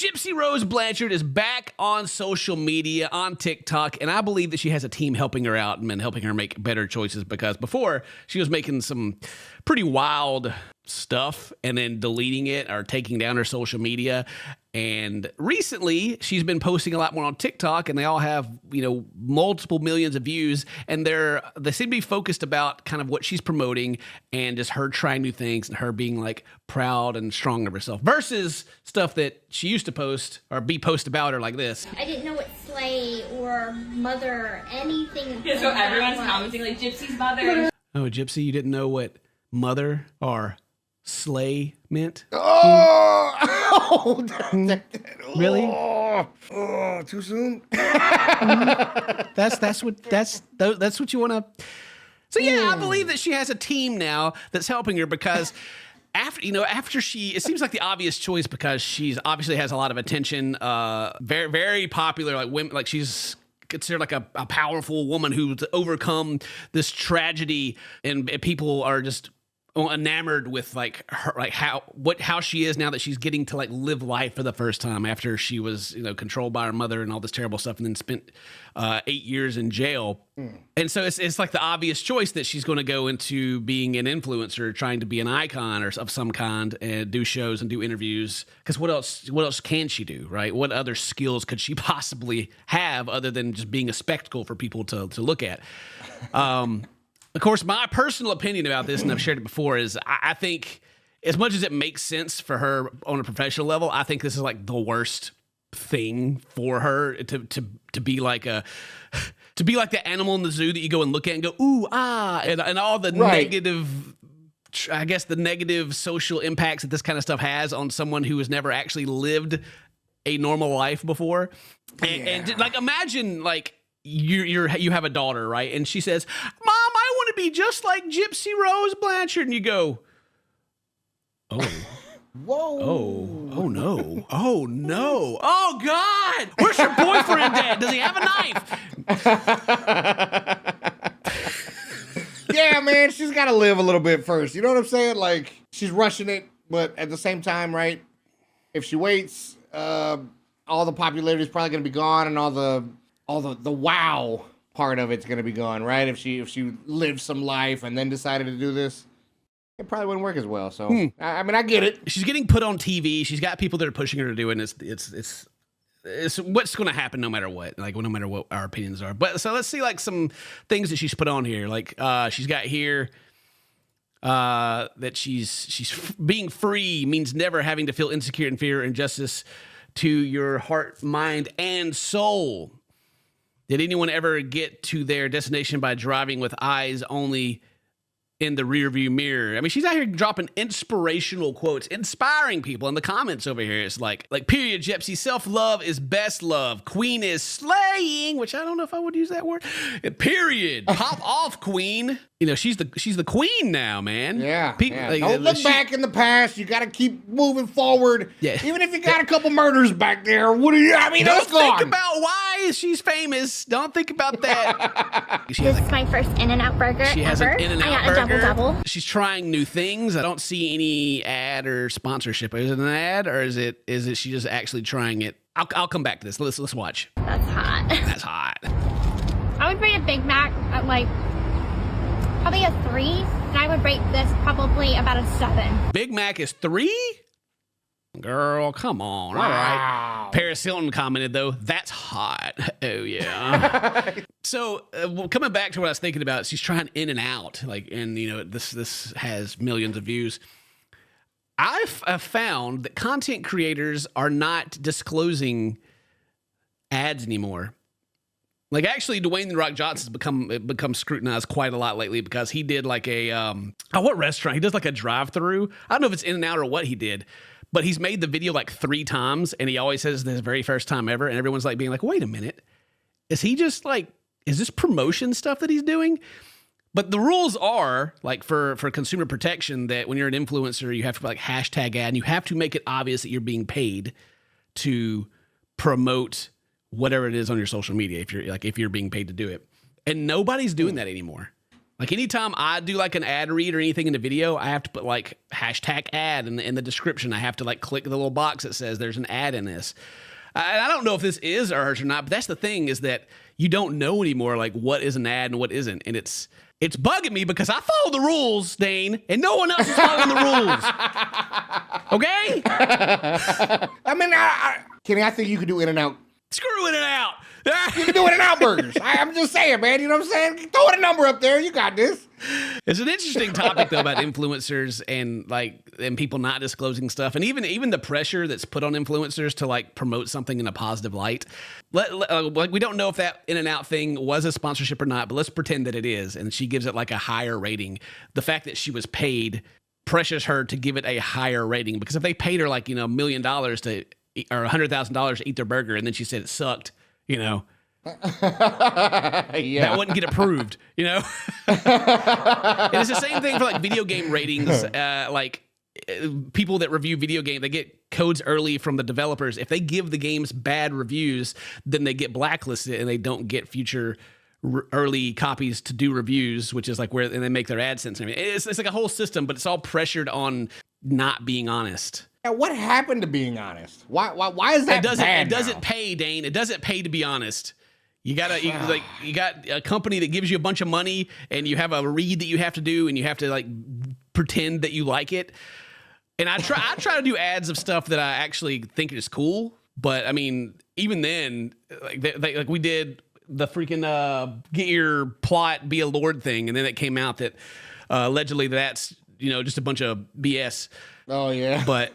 Gypsy Rose Blanchard is back on social media, on TikTok, and I believe that she has a team helping her out and helping her make better choices, because before she was making some pretty wild stuff and then deleting it or taking down her social media. And recently she's been posting a lot more on TikTok, and they all have, multiple millions of views, and they seem to be focused about kind of what she's promoting and just her trying new things and her being like proud and strong of herself versus stuff that she used to post or be post about her like this. I didn't know what slay or mother or anything. Yeah, so everyone's commenting like Gypsy's mother. Oh, Gypsy, you didn't know what mother or slay meant? Oh, Really? Oh, too soon. That's what you want to. So yeah, I believe that she has a team now that's helping her, because after it seems like the obvious choice, because she's obviously has a lot of attention, very, very popular, like women, like she's considered like a powerful woman who's overcome this tragedy, and people are just enamored with like her, like how she is now that she's getting to like live life for the first time after she was controlled by her mother and all this terrible stuff, and then spent 8 years in jail. And so it's like the obvious choice that she's going to go into being an influencer, trying to be an icon or of some kind, and do shows and do interviews, because what else can she do, right? What other skills could she possibly have other than just being a spectacle for people to look at? Of course, my personal opinion about this, and I've shared it before, is I think as much as it makes sense for her on a professional level, I think this is like the worst thing for her to be like to be like the animal in the zoo that you go and look at and go, ooh, ah, and all the negative, I guess the negative social impacts that this kind of stuff has on someone who has never actually lived a normal life before. And like, imagine like you have a daughter, right? And she says, Mom, I want to be just like Gypsy Rose Blanchard. And you go, oh. Whoa. Oh no. Oh no. Oh God. Where's your boyfriend at? Does he have a knife? Yeah, man, she's got to live a little bit first. You know what I'm saying? Like, she's rushing it, but at the same time, right? If she waits, all the popularity is probably going to be gone, and all the wow part of it's going to be gone, right? If she lived some life and then decided to do this, it probably wouldn't work as well. So, I mean, I get it. She's getting put on TV. She's got people that are pushing her to do it. And it's what's going to happen no matter what, like no matter what our opinions are. But so let's see like some things that she's put on here. Like she's got here that she's being free means never having to feel insecure and fear injustice to your heart, mind, and soul. Did anyone ever get to their destination by driving with eyes only in the rearview mirror? I mean, she's out here dropping inspirational quotes, inspiring people in the comments over here. It's like period, Gypsy. Self-love is best love. Queen is slaying, which I don't know if I would use that word. Period. Pop off, Queen. She's the queen now, man. Yeah. People, yeah. Don't look back in the past. You got to keep moving forward. Yeah. Even if you got a couple murders back there, what do you? I mean, don't that's gone. think about why she's famous. Don't think about that. This is my first InNOut Burger She has ever. an InNOut I got Burger. a double. She's trying new things. I don't see any ad or sponsorship. Is it an ad, or is it she just actually trying it? I'll come back to this. Let's watch. That's hot. That's hot. I would rate a Big Mac at like probably a 3, and I would rate this probably about a 7. Big Mac is 3? Girl, come on. All right. Paris Hilton commented, though, that's hot. Oh, yeah. So, coming back to what I was thinking about, she's trying InNOut, and this has millions of views. I've found that content creators are not disclosing ads anymore. Like, actually, Dwayne "The Rock" Johnson's become scrutinized quite a lot lately, because he did like a what restaurant? He does like a drive-through. I don't know if it's InNOut or what he did, but he's made the video like 3 times, and he always says this very first time ever, and everyone's like being like, wait a minute, is he just like, is this promotion stuff that he's doing? But the rules are like for consumer protection that when you're an influencer, you have to like hashtag ad, and you have to make it obvious that you're being paid to promote whatever it is on your social media, if you're being paid to do it. And nobody's doing that anymore. Like anytime I do like an ad read or anything in the video, I have to put like hashtag ad in the description. I have to like click the little box that says there's an ad in this. I don't know if this is ours or not, but that's the thing is that you don't know anymore like what is an ad and what isn't. And it's bugging me because I follow the rules, Dane, and no one else is following the rules. Okay? I mean, Kenny, I think you could do In-N-Out. Screw In-N-Out. You can do In-N-Out burgers. I'm just saying, man. You know what I'm saying? Throw a number up there. You got this. It's an interesting topic though about influencers and people not disclosing stuff, and even the pressure that's put on influencers to like promote something in a positive light. Like we don't know if that In-N-Out thing was a sponsorship or not, but let's pretend that it is, and she gives it like a higher rating. The fact that she was paid pressures her to give it a higher rating, because if they paid her like $1 million to or $100,000 to eat their burger, and then she said it sucked, yeah. That wouldn't get approved, And it's the same thing for like video game ratings. People that review video games, they get codes early from the developers. If they give the games bad reviews, then they get blacklisted and they don't get future early copies to do reviews, which is like where and they make their AdSense. I mean, it's like a whole system, but it's all pressured on not being honest. What happened to being honest? Why is that bad? It doesn't pay, Dane. It doesn't pay to be honest. You got a company that gives you a bunch of money, and you have a read that you have to do, and you have to like pretend that you like it. And I try to do ads of stuff that I actually think is cool, but I mean, even then, like we did the freaking get your plot be a lord thing, and then it came out that allegedly that's just a bunch of BS. Oh yeah, but.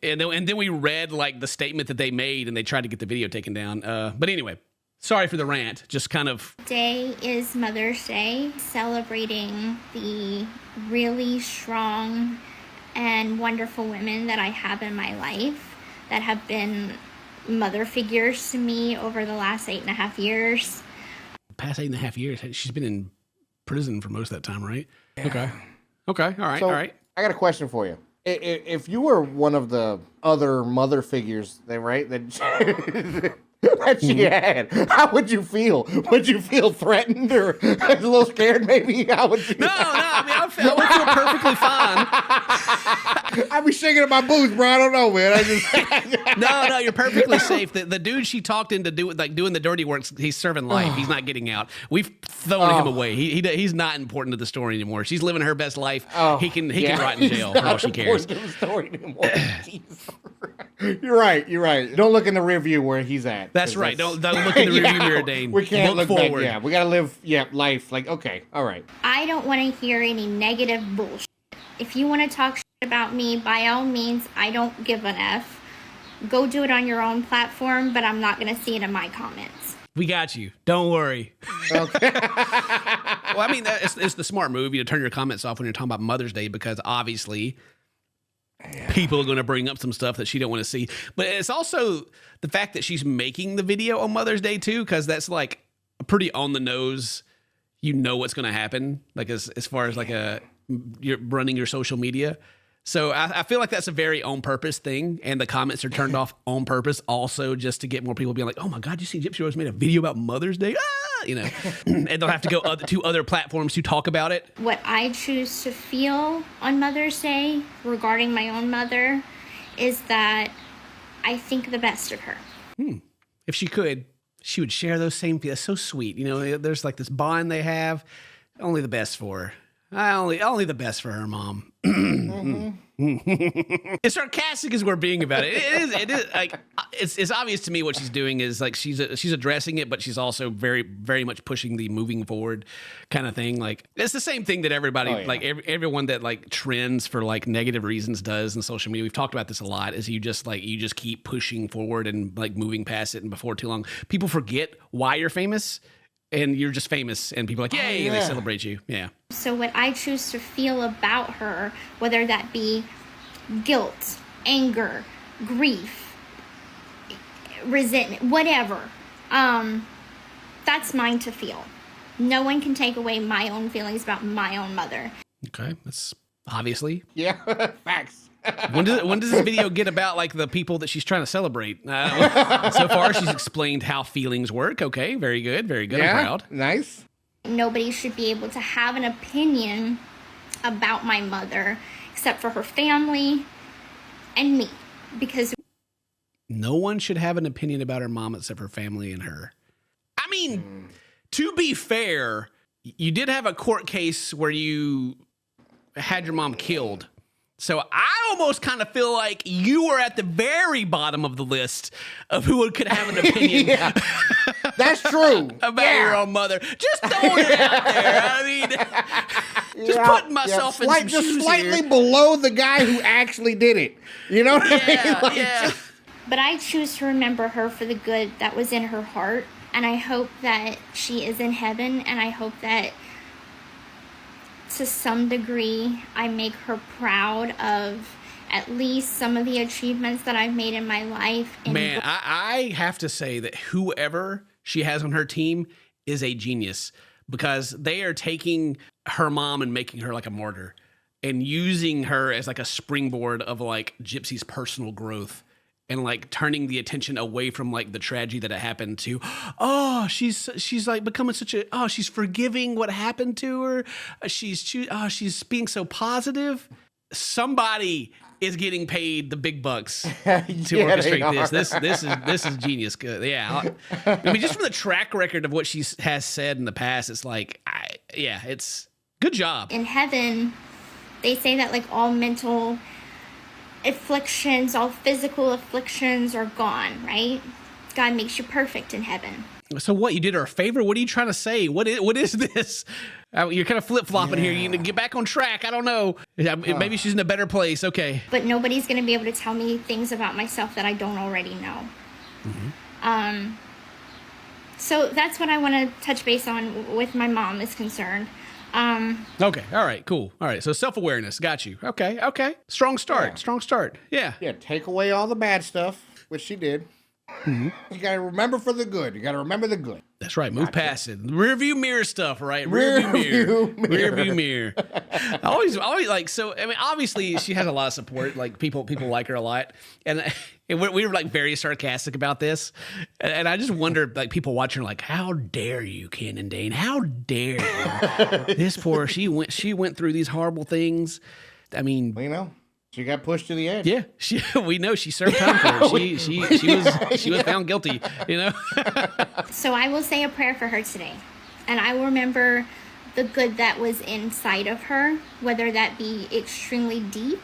And then we read like the statement that they made, and they tried to get the video taken down. But anyway, sorry for the rant. Just kind of. Today is Mother's Day, celebrating the really strong and wonderful women that I have in my life that have been mother figures to me over the last 8.5 years. Past 8.5 years, she's been in prison for most of that time, right? Yeah. Okay. All right. I got a question for you. If you were one of the other mother figures, that she had, how would you feel? Would you feel threatened or a little scared? Maybe. How would you? No. I mean, I would feel perfectly fine. I'd be shaking in my boots, bro. I don't know, man. No, you're perfectly safe. The dude she talked into doing the dirty work, he's serving life. He's not getting out. We've thrown him away. He's not important to the story anymore. She's living her best life. He can rot in jail for all she cares. To the story anymore. You're right. Don't look in the rear view where he's at. That's right. Don't look in the rear view mirror, Dane. We can't look forward. back. Yeah, we gotta live. Life. Like, okay, all right. I don't want to hear any negative bullshit. If you want to talk shit about me, by all means, I don't give an F. Go do it on your own platform, but I'm not going to see it in my comments. We got you. Don't worry. Okay. Well, I mean, it's the smart move. You turn your comments off when you're talking about Mother's Day, because obviously people are going to bring up some stuff that she don't want to see. But it's also the fact that she's making the video on Mother's Day too, because that's like pretty on the nose. You know what's going to happen, like as far as like you're running your social media. So I feel like that's a very on purpose thing, and the comments are turned off on purpose also, just to get more people being like, "Oh my God, you see Gypsy Rose made a video about Mother's Day?" And they'll have to go to other platforms to talk about it. What I choose to feel on Mother's Day regarding my own mother is that I think the best of her. If she could, she would share those same feelings. So sweet, There's like this bond they have. Only the best for her. Only the best for her mom. As sarcastic as we're being about it, it is like it's obvious to me what she's doing is like she's addressing it, but she's also very, very much pushing the moving forward kind of thing. Like it's the same thing that everybody like everyone that like trends for like negative reasons does in social media. We've talked about this a lot. Is you just keep pushing forward and like moving past it, and before too long, people forget why you're famous. And you're just famous, and people are like, yay, they celebrate you. Yeah. So what I choose to feel about her, whether that be guilt, anger, grief, resentment, whatever, that's mine to feel. No one can take away my own feelings about my own mother. Okay, that's obviously. Yeah, facts. When does this video get about like the people that she's trying to celebrate? So far, she's explained how feelings work. Okay, very good. Yeah, I'm proud. Nice. Nobody should be able to have an opinion about my mother except for her family and me, because no one should have an opinion about her mom except her family and her. I mean, to be fair, you did have a court case where you had your mom killed. So I almost kind of feel like you were at the very bottom of the list of who could have an opinion. Yeah, that's true. About your own mother. Just throwing it out there. I mean, just putting myself in some just shoes slightly here. below the guy who actually did it. You know what I mean? Like, Yeah. but I choose to remember her for the good that was in her heart, and I hope that she is in heaven, and I hope that to some degree I make her proud of at least some of the achievements that I've made in my life. Man, I have to say that whoever she has on her team is a genius, because they are taking her mom and making her like a martyr and using her as like a springboard of like Gypsy's personal growth, and like turning the attention away from like the tragedy that it happened to, oh, she's like becoming such a, oh, she's forgiving what happened to her. She's being so positive. Somebody is getting paid the big bucks to orchestrate this. This is genius. Good. Yeah. I mean, just from the track record of what she has said in the past, it's like, it's good job. In heaven, they say that like all mental afflictions, all physical afflictions are gone, right? God makes you perfect in heaven. So what, you did her a favor? What are you trying to say? What is this? You're kind of flip-flopping here. You need to get back on track. I don't know. Maybe she's in a better place. Okay. But nobody's going to be able to tell me things about myself that I don't already know. Mm-hmm. So that's what I want to touch base on with my mom is concerned. Okay. All right. Cool. All right. So self-awareness. Got you. Okay. Strong start. Yeah. Strong start. Yeah. Yeah, take away all the bad stuff, which she did. Mm-hmm. You got to remember for the good. You got to remember the good. That's right. Move past it. Rearview mirror stuff, right? Rearview mirror. I always like, so, I mean, obviously she has a lot of support. Like people like her a lot. And we were like very sarcastic about this. And I just wondered, like, people watching, like, how dare you, Ken and Dane? How dare you? This poor, she went through these horrible things. I mean, Well, you know, she got pushed to the edge. yeah, we know she served time for it. She was found guilty, you know? So I will say a prayer for her today. And I will remember the good that was inside of her, whether that be extremely deep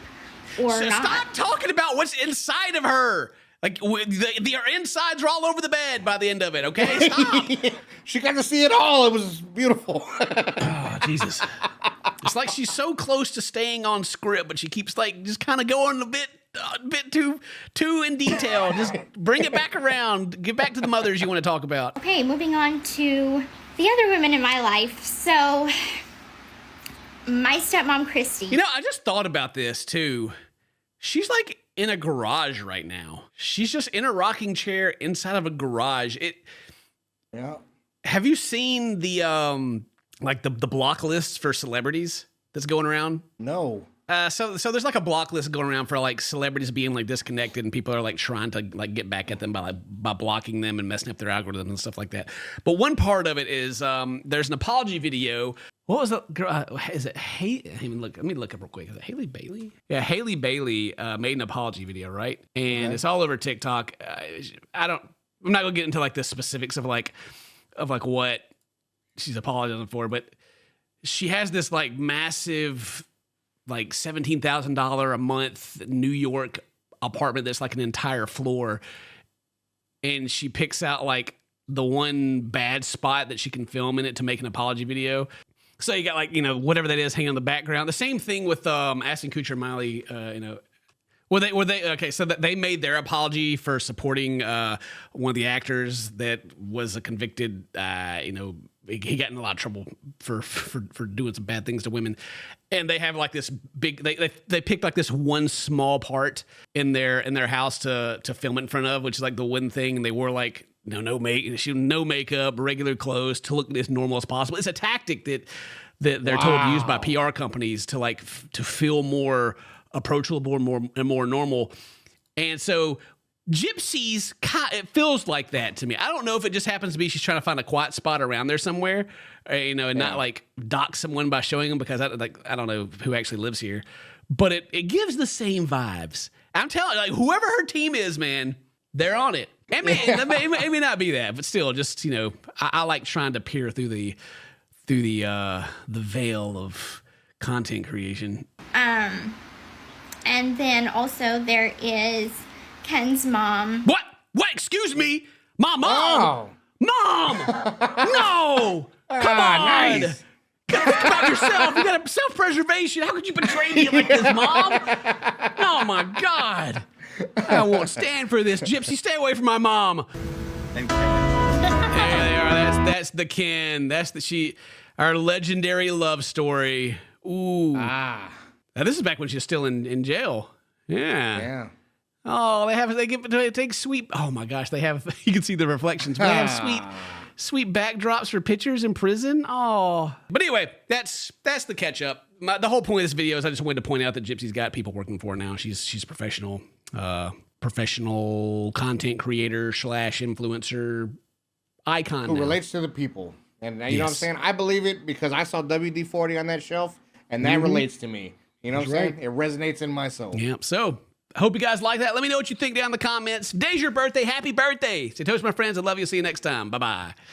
or So not. stop talking about what's inside of her. Like, the insides are all over the bed by the end of it, okay? Stop. She got to see it all. It was beautiful. Oh, Jesus. It's like she's so close to staying on script, but she keeps, like, just kind of going a bit too in detail. Just bring it back around. Get back to the mothers you want to talk about. Okay, moving on to the other women in my life. So, my stepmom, Christy. You know, I just thought about this, too. She's, like, in a garage right now. She's just in a rocking chair inside of a garage. Yeah. Have you seen the like the block lists for celebrities that's going around? No. So there's like a block list going around for like celebrities being like disconnected, and people are like trying to like get back at them by blocking them and messing up their algorithms and stuff like that. But one part of it is there's an apology video. What was that girl? Is it let me look up real quick. Is it Haley Bailey? Yeah, Haley Bailey made an apology video, right? And it's all over TikTok. I'm not gonna get into like the specifics of like what she's apologizing for, but she has this like massive, like $17,000 a month New York apartment that's like an entire floor, and she picks out like the one bad spot that she can film in it to make an apology video. So you got like, you know, whatever that is hanging in the background. The same thing with Ashton Kutcher and Miley, you know. Okay, so that they made their apology for supporting one of the actors that was a convicted, you know, he got in a lot of trouble for doing some bad things to women. And they have like this big, they picked like this one small part in their house to film it in front of, which is like the one thing. And they wore like, no makeup, regular clothes to look as normal as possible. It's a tactic that they're told to use by PR companies to like to feel more approachable, more normal. And so Gypsy's, it feels like that to me. I don't know if it just happens to be she's trying to find a quiet spot around there somewhere, or, you know, and not like dox someone by showing them, because I don't know who actually lives here, but it gives the same vibes. I'm telling you, like, whoever her team is, man, they're on it. It may not be that, but still, just, you know, I like trying to peer through the veil of content creation. And then also there is Ken's mom. What? Excuse me? My mom? Mom! No! Come on! Nice. Think about yourself. You got self-preservation. How could you betray me like this, Mom? Oh, my God. I won't stand for this. Gypsy, stay away from my mom. There they are. That's the Ken. That's our legendary love story. Ooh. Now, this is back when she was still in jail. Yeah. Oh, they take sweet. Oh my gosh, they have. You can see the reflections. But they have sweet backdrops for pictures in prison. Oh, but anyway, that's the catch up. The whole point of this video is I just wanted to point out that Gypsy's got people working for her now. She's professional content creator / influencer icon who now. relates to the people. And you know what I'm saying? I believe it because I saw WD-40 on that shelf, and that relates to me. You know what I'm saying? It resonates in my soul. Yep. So I hope you guys like that. Let me know what you think down in the comments. Today's your birthday. Happy birthday. Say toast, my friends. I love you. See you next time. Bye-bye.